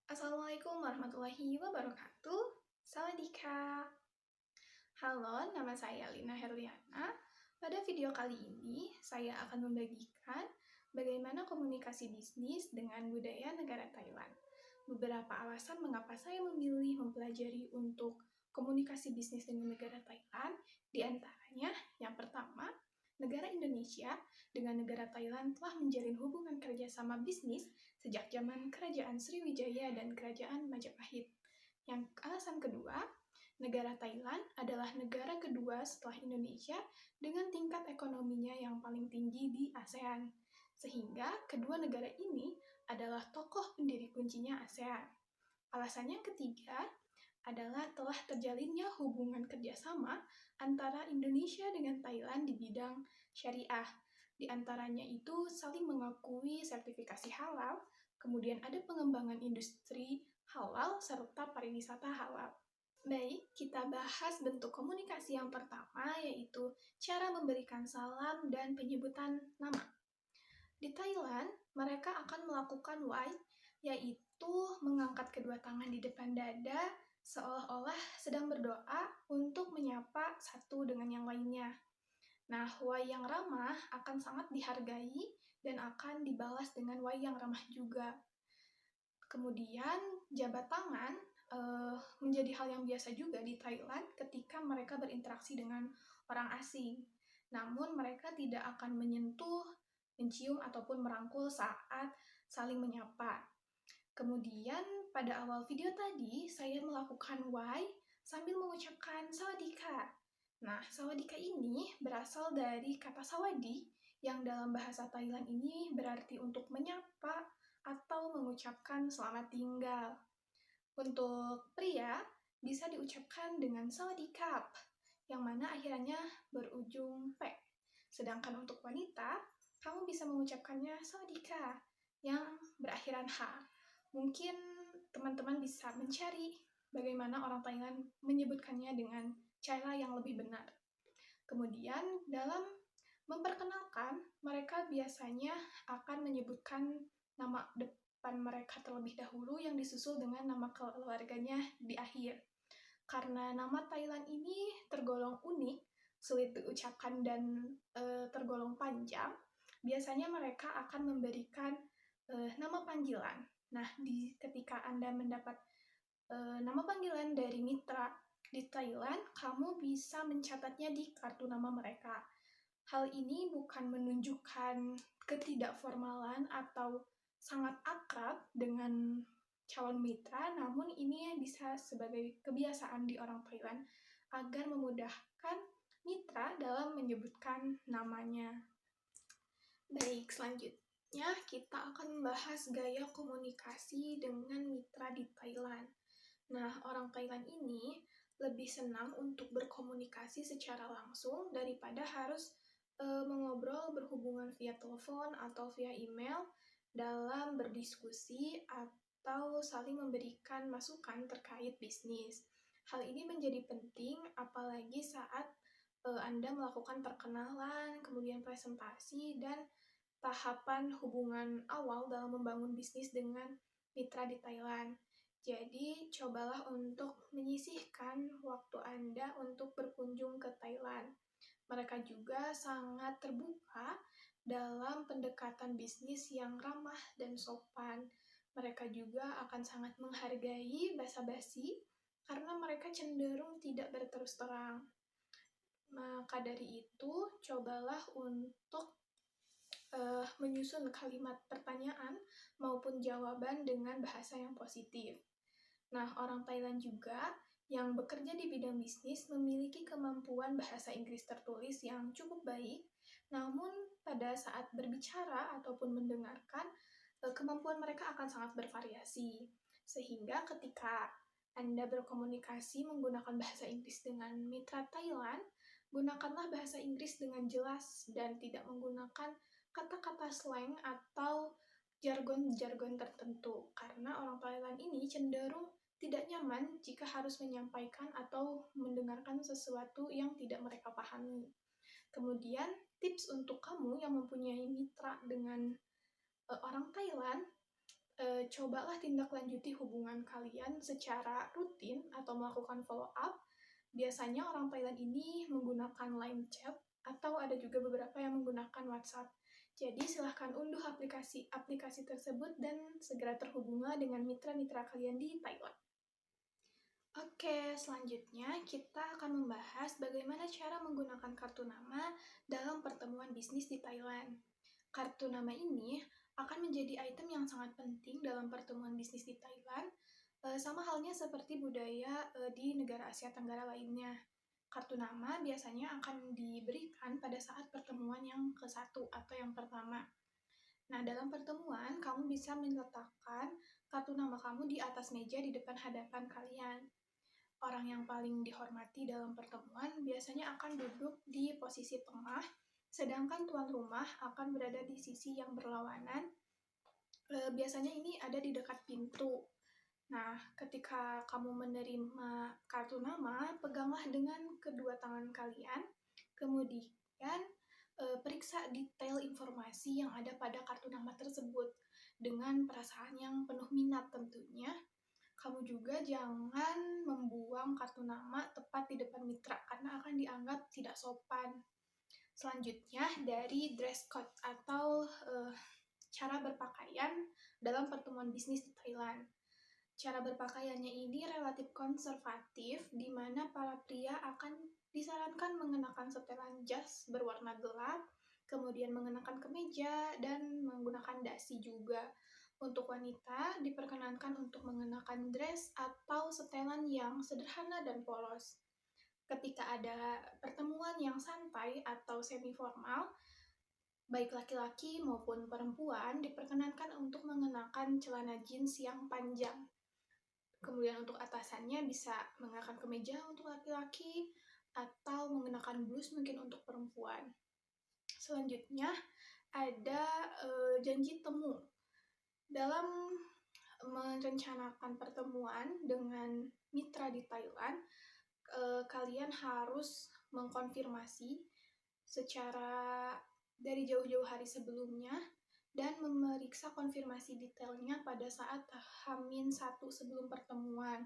Assalamualaikum warahmatullahi wabarakatuh. Sawadika. Halo, nama saya Lina Herliana. Pada video kali ini, saya akan membagikan bagaimana komunikasi bisnis dengan budaya negara Thailand. Beberapa alasan mengapa saya memilih mempelajari untuk komunikasi bisnis dengan negara Thailand, di antaranya yang pertama, negara Indonesia dengan negara Thailand telah menjalin hubungan kerjasama bisnis sejak zaman Kerajaan Sriwijaya dan Kerajaan Majapahit. Yang alasan kedua, negara Thailand adalah negara kedua setelah Indonesia dengan tingkat ekonominya yang paling tinggi di ASEAN. Sehingga kedua negara ini adalah tokoh pendiri kuncinya ASEAN. Alasan yang ketiga adalah telah terjalinnya hubungan kerjasama antara Indonesia dengan Thailand di bidang syariah. Di antaranya itu saling mengakui sertifikasi halal, kemudian ada pengembangan industri halal, serta pariwisata halal. Baik, kita bahas bentuk komunikasi yang pertama, yaitu cara memberikan salam dan penyebutan nama. Di Thailand, mereka akan melakukan wai, yaitu mengangkat kedua tangan di depan dada, seolah-olah sedang berdoa untuk menyapa satu dengan yang lainnya. Nah, wai yang ramah akan sangat dihargai dan akan dibalas dengan wai yang ramah juga. Kemudian, jabat tangan menjadi hal yang biasa juga di Thailand ketika mereka berinteraksi dengan orang asing. Namun, mereka tidak akan menyentuh, mencium, ataupun merangkul saat saling menyapa. Kemudian, pada awal video tadi, saya melakukan wai sambil mengucapkan sawadika. Nah, sawadika ini berasal dari kata sawadi, yang dalam bahasa Thailand ini berarti untuk menyapa atau mengucapkan selamat tinggal. Untuk pria, bisa diucapkan dengan sawadikap, yang mana akhirannya berujung P. Sedangkan untuk wanita, kamu bisa mengucapkannya sawadika, yang berakhiran H. Mungkin teman-teman bisa mencari bagaimana orang Thailand menyebutkannya dengan cara yang lebih benar. Kemudian dalam memperkenalkan, mereka biasanya akan menyebutkan nama depan mereka terlebih dahulu yang disusul dengan nama keluarganya di akhir. Karena nama Thailand ini tergolong unik, sulit diucapkan dan tergolong panjang, biasanya mereka akan memberikan nama panggilan. Nah, ketika Anda mendapat nama panggilan dari mitra di Thailand, kamu bisa mencatatnya di kartu nama mereka. Hal ini bukan menunjukkan ketidakformalan atau sangat akrab dengan calon mitra, namun ini bisa sebagai kebiasaan di orang Thailand agar memudahkan mitra dalam menyebutkan namanya. Baik, selanjutnya kita akan membahas gaya komunikasi dengan mitra di Thailand. Nah, orang Thailand ini lebih senang untuk berkomunikasi secara langsung daripada harus mengobrol berhubungan via telepon atau via email dalam berdiskusi atau saling memberikan masukan terkait bisnis. Hal ini menjadi penting apalagi saat Anda melakukan perkenalan, kemudian presentasi, dan tahapan hubungan awal dalam membangun bisnis dengan mitra di Thailand. Jadi, cobalah untuk menyisihkan waktu Anda untuk berkunjung ke Thailand. Mereka juga sangat terbuka dalam pendekatan bisnis yang ramah dan sopan. Mereka juga akan sangat menghargai basa-basi karena mereka cenderung tidak berterus terang. Maka dari itu, cobalah untuk menyusun kalimat pertanyaan maupun jawaban dengan bahasa yang positif. Nah, orang Thailand juga yang bekerja di bidang bisnis memiliki kemampuan bahasa Inggris tertulis yang cukup baik, namun pada saat berbicara ataupun mendengarkan, kemampuan mereka akan sangat bervariasi. Sehingga ketika Anda berkomunikasi menggunakan bahasa Inggris dengan mitra Thailand, gunakanlah bahasa Inggris dengan jelas dan tidak menggunakan kata-kata slang atau jargon-jargon tertentu, karena orang Thailand ini cenderung tidak nyaman jika harus menyampaikan atau mendengarkan sesuatu yang tidak mereka pahami. Kemudian, tips untuk kamu yang mempunyai mitra dengan orang Thailand, cobalah tindak lanjuti hubungan kalian secara rutin atau melakukan follow up. Biasanya orang Thailand ini menggunakan line chat atau ada juga beberapa yang menggunakan WhatsApp. Jadi silahkan unduh aplikasi tersebut dan segera terhubunglah dengan mitra-mitra kalian di Thailand. Oke, selanjutnya kita akan membahas bagaimana cara menggunakan kartu nama dalam pertemuan bisnis di Thailand. Kartu nama ini akan menjadi item yang sangat penting dalam pertemuan bisnis di Thailand, sama halnya seperti budaya di negara Asia Tenggara lainnya. Kartu nama biasanya akan diberikan pada saat pertemuan yang ke-1 atau yang pertama. Nah, dalam pertemuan, kamu bisa meletakkan kartu nama kamu di atas meja di depan hadapan kalian. Orang yang paling dihormati dalam pertemuan biasanya akan duduk di posisi tengah, sedangkan tuan rumah akan berada di sisi yang berlawanan. Biasanya ini ada di dekat pintu. Nah, ketika kamu menerima kartu nama, peganglah dengan kedua tangan kalian, kemudian periksa detail informasi yang ada pada kartu nama tersebut dengan perasaan yang penuh minat tentunya. Kamu juga jangan membuang kartu nama tepat di depan mitra karena akan dianggap tidak sopan. Selanjutnya dari dress code atau cara berpakaian dalam pertemuan bisnis di Thailand. Cara berpakaiannya ini relatif konservatif, di mana para pria akan disarankan mengenakan setelan jas berwarna gelap, kemudian mengenakan kemeja, dan menggunakan dasi juga. Untuk wanita, diperkenankan untuk mengenakan dress atau setelan yang sederhana dan polos. Ketika ada pertemuan yang santai atau semi-formal, baik laki-laki maupun perempuan diperkenankan untuk mengenakan celana jeans yang panjang. Kemudian untuk atasannya bisa mengenakan kemeja untuk laki-laki atau mengenakan blus mungkin untuk perempuan. Selanjutnya ada janji temu. Dalam merencanakan pertemuan dengan mitra di Thailand, kalian harus mengkonfirmasi secara dari jauh-jauh hari sebelumnya dan memeriksa konfirmasi detailnya pada saat H-1 sebelum pertemuan.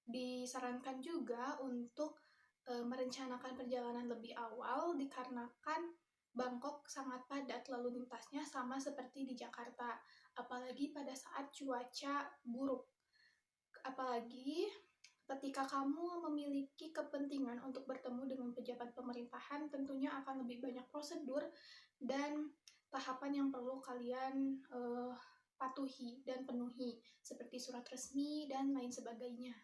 Disarankan juga untuk merencanakan perjalanan lebih awal dikarenakan Bangkok sangat padat lalu lintasnya sama seperti di Jakarta, apalagi pada saat cuaca buruk. Apalagi ketika kamu memiliki kepentingan untuk bertemu dengan pejabat pemerintahan, tentunya akan lebih banyak prosedur dan tahapan yang perlu kalian patuhi dan penuhi, seperti surat resmi dan lain sebagainya.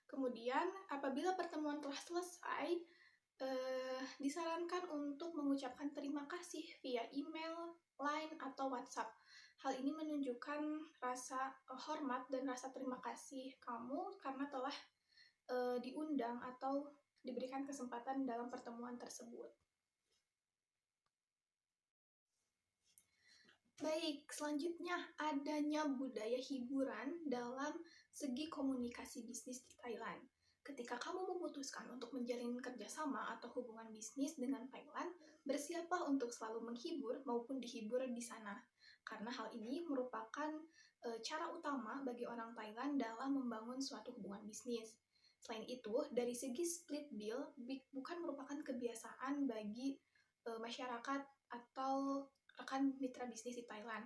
Kemudian, apabila pertemuan telah selesai, disarankan untuk mengucapkan terima kasih via email, line, atau WhatsApp. Hal ini menunjukkan rasa hormat dan rasa terima kasih kamu karena telah diundang atau diberikan kesempatan dalam pertemuan tersebut. Baik, selanjutnya adanya budaya hiburan dalam segi komunikasi bisnis di Thailand. Ketika kamu memutuskan untuk menjalin kerjasama atau hubungan bisnis dengan Thailand, bersiaplah untuk selalu menghibur maupun dihibur di sana. Karena hal ini merupakan cara utama bagi orang Thailand dalam membangun suatu hubungan bisnis. Selain itu, dari segi split bill, bukan merupakan kebiasaan bagi masyarakat atau rekan mitra bisnis di Thailand.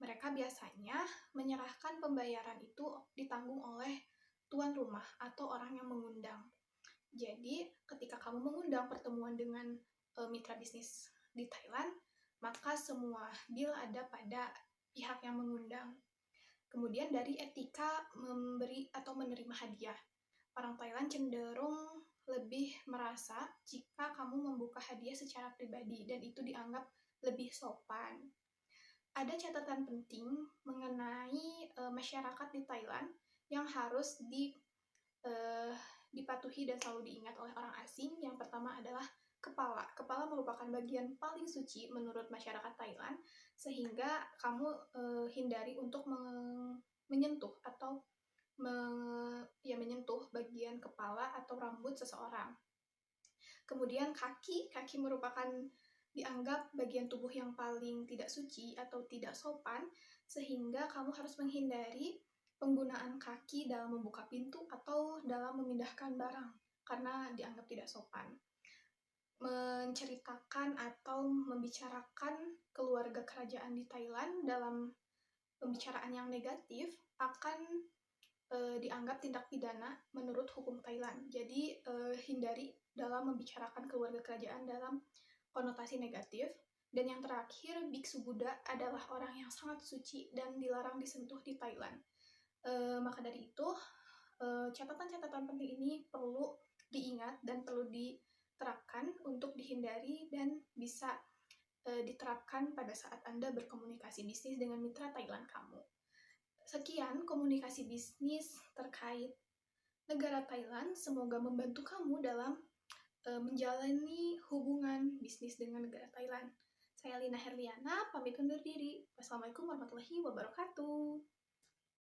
Mereka biasanya menyerahkan pembayaran itu ditanggung oleh tuan rumah atau orang yang mengundang. Jadi, ketika kamu mengundang pertemuan dengan mitra bisnis di Thailand, maka semua deal ada pada pihak yang mengundang. Kemudian dari etika memberi atau menerima hadiah. Orang Thailand cenderung lebih merasa jika kamu membuka hadiah secara pribadi dan itu dianggap lebih sopan. Ada catatan penting mengenai masyarakat di Thailand yang harus dipatuhi dan selalu diingat oleh orang asing. Yang pertama adalah kepala. Kepala merupakan bagian paling suci menurut masyarakat Thailand, sehingga kamu hindari untuk menyentuh atau menyentuh bagian kepala atau rambut seseorang. Kemudian kaki merupakan dianggap bagian tubuh yang paling tidak suci atau tidak sopan, sehingga kamu harus menghindari penggunaan kaki dalam membuka pintu atau dalam memindahkan barang, karena dianggap tidak sopan. Menceritakan atau membicarakan keluarga kerajaan di Thailand dalam pembicaraan yang negatif akan dianggap tindak pidana menurut hukum Thailand. Jadi hindari dalam membicarakan keluarga kerajaan dalam konotasi negatif. Dan yang terakhir, biksu Buddha adalah orang yang sangat suci dan dilarang disentuh di Thailand. Maka dari itu, catatan-catatan penting ini perlu diingat dan perlu diterapkan untuk dihindari dan bisa diterapkan pada saat Anda berkomunikasi bisnis dengan mitra Thailand kamu. Sekian komunikasi bisnis terkait negara Thailand. Semoga membantu kamu dalam menjalani hubungan bisnis dengan negara Thailand. Saya Lina Herliana, pamit undur diri. Wassalamualaikum warahmatullahi wabarakatuh.